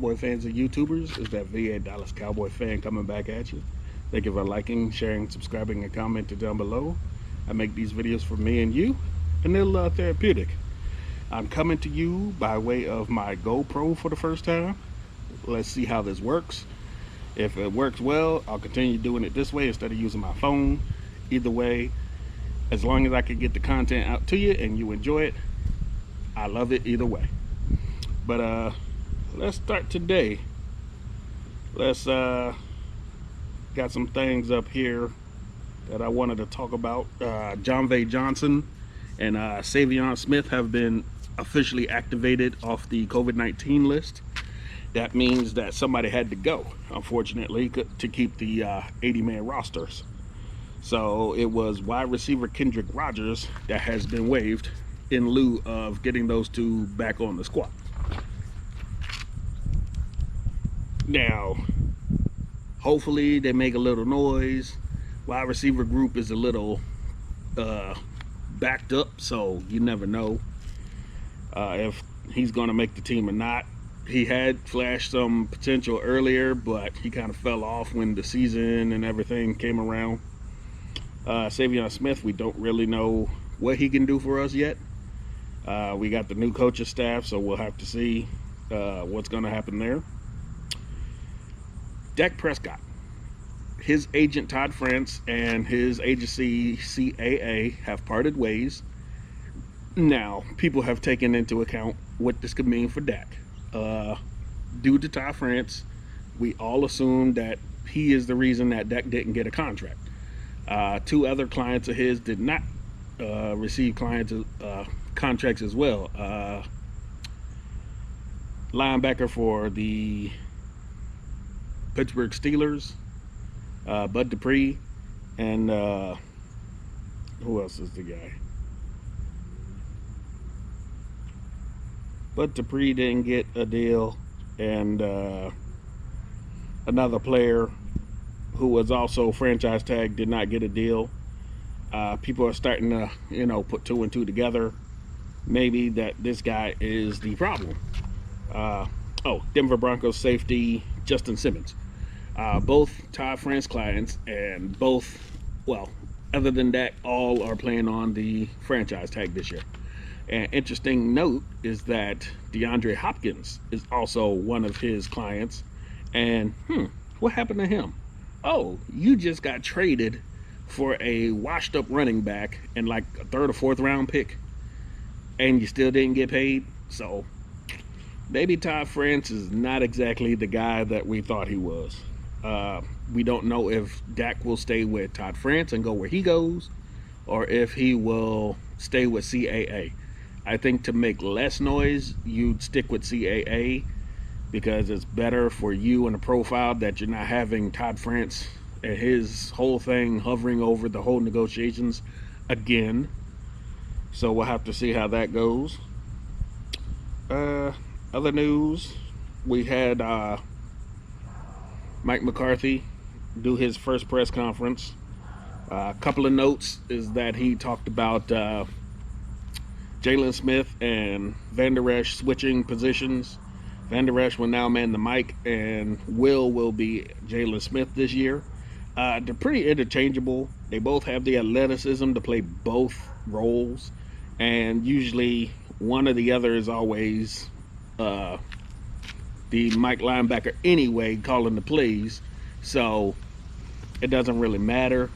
Cowboy fans and YouTubers. It's that VA Dallas Cowboy fan coming back at you. Thank you for liking, sharing, subscribing, and commenting down below. I make these videos for me and you, and they're therapeutic. I'm coming to you by way of my GoPro for the first time. Let's see how this works. If it works well, I'll continue doing it this way instead of using my phone. Either way, as long as I can get the content out to you and you enjoy it, I love it either way. But let's start today. Let's got some things up here that I wanted to talk about. John V. Johnson and Savion Smith have been officially activated off the COVID-19 list. That means that somebody had to go, unfortunately, to keep the 80-man rosters. So it was wide receiver Kendrick Rogers that has been waived in lieu of getting those two back on the squad. Now, hopefully they make a little noise. Wide receiver group is a little backed up, so you never know if he's going to make the team or not. He had flashed some potential earlier, but he kind of fell off when the season and everything came around. Savion Smith, we don't really know what he can do for us yet. We got the new coaching staff, so we'll have to see what's going to happen there. Dak Prescott, his agent Todd France and his agency CAA have parted ways. Now, people have taken into account what this could mean for Dak. Due to Todd France, we all assumed that he is the reason that Dak didn't get a contract. Two other clients of his did not receive contracts as well. Linebacker for the Pittsburgh Steelers, Bud Dupree, and who else is the guy? Bud Dupree didn't get a deal, and another player who was also franchise tag did not get a deal. People are starting to, put two and two together. Maybe that this guy is the problem. Denver Broncos safety Justin Simmons. Both Todd France clients, and both, well, other than that, all are playing on the franchise tag this year. An interesting note is that DeAndre Hopkins is also one of his clients. And what happened to him? Oh, you just got traded for a washed up running back and like a third or fourth round pick, and you still didn't get paid. So maybe Todd France is not exactly the guy that we thought he was. We don't know if Dak will stay with Todd France and go where he goes, or if he will stay with CAA. I think to make less noise, you'd stick with CAA, because it's better for you and the profile that you're not having Todd France and his whole thing hovering over the whole negotiations again. So we'll have to see how that goes. Other news, we had Mike McCarthy do his first press conference. A couple of notes is that he talked about Jalen Smith and Van Der Esch switching positions. Van Der Esch will now man the mic, and will be Jalen Smith this year. They're pretty interchangeable. They both have the athleticism to play both roles, and usually one or the other is always the Mike linebacker anyway, calling the plays, so it doesn't really matter.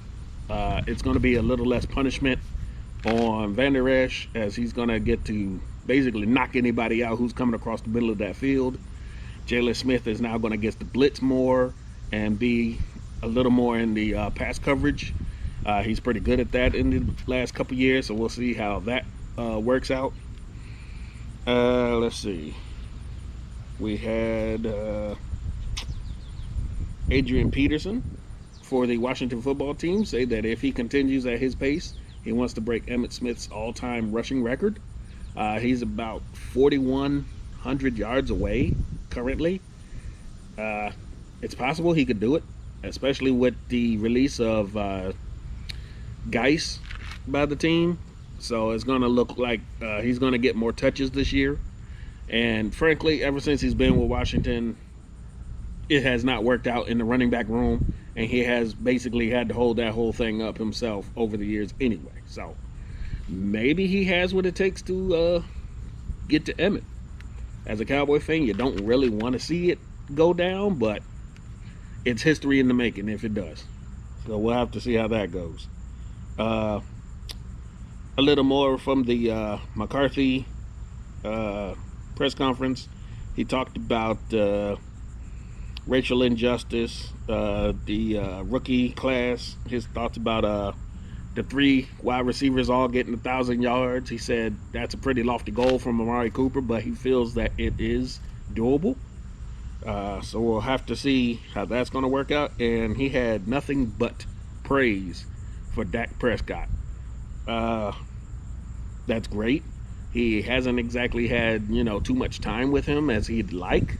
It's going to be a little less punishment on Van Der Esch, as he's going to get to basically knock anybody out who's coming across the middle of that field. Jalen Smith is now going to get the blitz more and be a little more in the pass coverage. He's pretty good at that in the last couple years, so we'll see how that works out. Let's see. We had Adrian Peterson for the Washington football team say that if he continues at his pace, he wants to break Emmitt Smith's all-time rushing record. He's about 4,100 yards away currently. It's possible he could do it, especially with the release of Geis by the team. So it's going to look like he's going to get more touches this year. And frankly, ever since he's been with Washington, it has not worked out in the running back room, and he has basically had to hold that whole thing up himself over the years anyway. So maybe he has what it takes to get to Emmett. As a Cowboy fan, you don't really want to see it go down, but it's history in the making if it does. So we'll have to see how that goes. A little more from the McCarthy press conference. He talked about racial injustice, the rookie class, his thoughts about the 3 wide receivers all getting 1,000 yards. He said that's a pretty lofty goal from Amari Cooper, but he feels that it is doable. So we'll have to see how that's going to work out. And he had nothing but praise for Dak Prescott. That's great. He hasn't exactly had, too much time with him as he'd like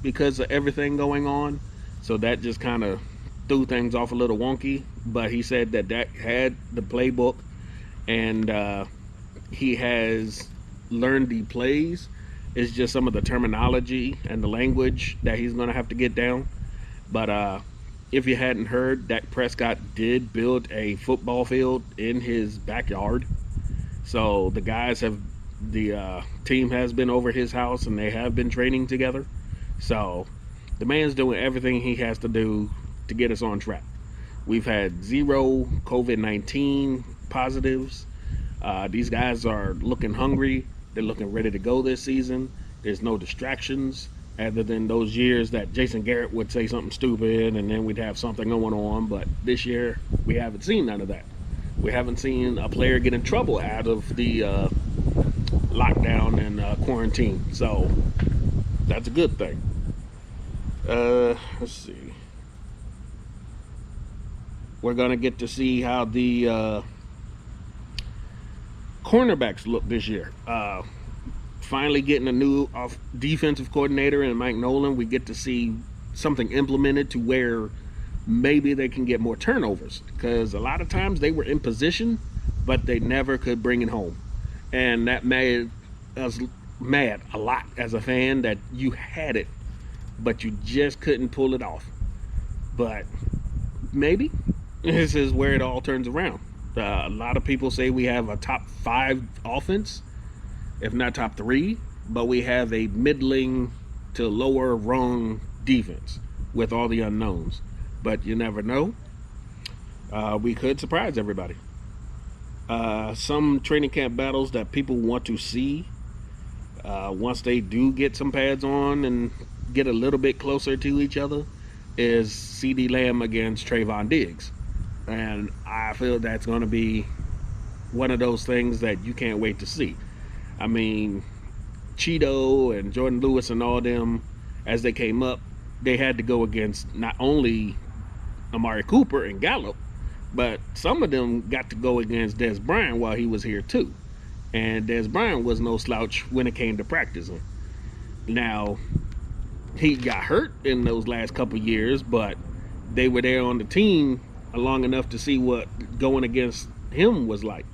because of everything going on. So that just kind of threw things off a little wonky. But he said that Dak had the playbook and he has learned the plays. It's just some of the terminology and the language that he's going to have to get down. But if you hadn't heard, Dak Prescott did build a football field in his backyard. So the team has been over his house and they have been training together. So the man's doing everything he has to do to get us on track. We've had 0 COVID-19 positives. These guys are looking hungry. They're looking ready to go this season. There's no distractions other than those years that Jason Garrett would say something stupid and then we'd have something going on. But this year, we haven't seen none of that. We haven't seen a player get in trouble out of the lockdown and quarantine. So that's a good thing. Let's see. We're going to get to see how the cornerbacks look this year. Finally getting a new defensive coordinator in Mike Nolan, we get to see something implemented to where maybe they can get more turnovers, because a lot of times they were in position but they never could bring it home, and that made us mad a lot as a fan that you had it but you just couldn't pull it off. But maybe this is where it all turns around. A lot of people say we have a top 5 offense, if not top 3, but we have a middling to lower rung defense with all the unknowns. But you never know. We could surprise everybody. Some training camp battles that people want to see once they do get some pads on and get a little bit closer to each other is CeeDee Lamb against Trayvon Diggs. And I feel that's going to be one of those things that you can't wait to see. I mean, Cheeto and Jordan Lewis and all them, as they came up, they had to go against not only Amari Cooper and Gallup, but some of them got to go against Dez Bryant while he was here too. And Dez Bryant was no slouch when it came to practicing. Now, he got hurt in those last couple years, but they were there on the team long enough to see what going against him was like.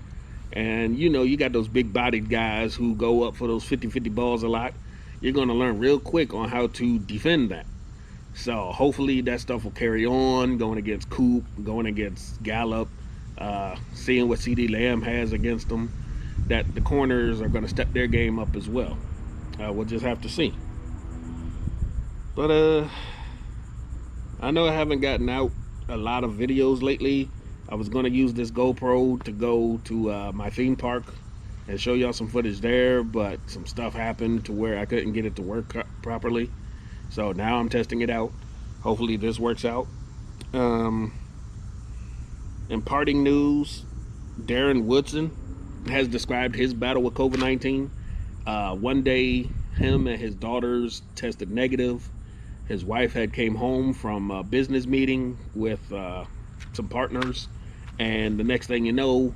And you got those big bodied guys who go up for those 50-50 balls a lot. You're going to learn real quick on how to defend that. So hopefully that stuff will carry on, going against Coop, going against Gallup, seeing what CeeDee Lamb has against them, that the corners are going to step their game up as well. We'll just have to see. But I know I haven't gotten out a lot of videos lately. I was going to use this GoPro to go to my theme park and show y'all some footage there, but some stuff happened to where I couldn't get it to work properly. So now I'm testing it out. Hopefully this works out. In parting news, Darren Woodson has described his battle with COVID-19. One day, him and his daughters tested negative. His wife had came home from a business meeting with some partners, and the next thing you know,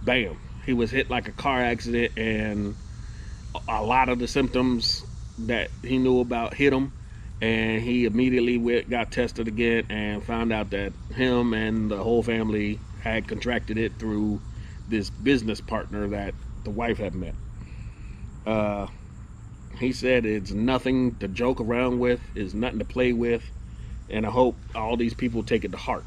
bam, he was hit like a car accident, and a lot of the symptoms that he knew about hit him, and he immediately got tested again and found out that him and the whole family had contracted it through this business partner that the wife had met. He said it's nothing to joke around with, it's nothing to play with, and I hope all these people take it to heart.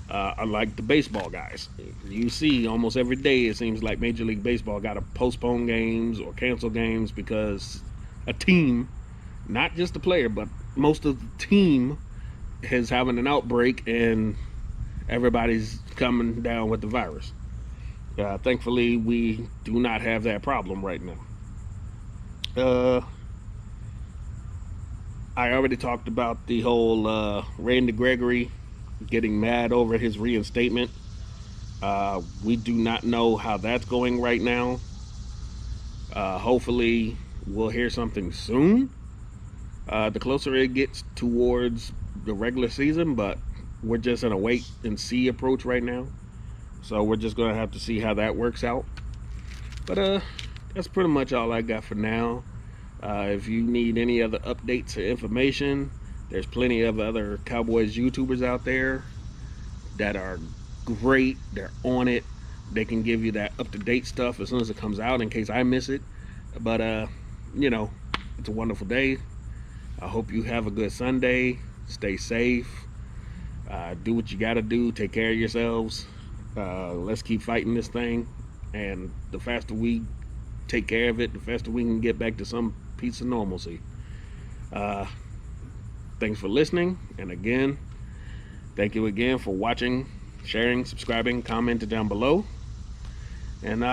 Unlike the baseball guys, you see almost every day it seems like Major League Baseball got to postpone games or cancel games because a team, not just the player, but most of the team is having an outbreak and everybody's coming down with the virus. Thankfully, we do not have that problem right now. I already talked about the whole Randy Gregory getting mad over his reinstatement. We do not know how that's going right now. Hopefully, we'll hear something soon. The closer it gets towards the regular season, but we're just in a wait and see approach right now. So we're just gonna have to see how that works out. But that's pretty much all I got for now. If you need any other updates or information, there's plenty of other Cowboys YouTubers out there that are great. They're on it. They can give you that up-to-date stuff as soon as it comes out in case I miss it. But it's a wonderful day. I hope you have a good Sunday. Stay safe. Do what you gotta do. Take care of yourselves. Let's keep fighting this thing. And the faster we take care of it, the faster we can get back to some piece of normalcy. Thanks for listening. And again, thank you again for watching, sharing, subscribing, commenting down below. And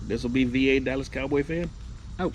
this will be VA Dallas Cowboy fan out.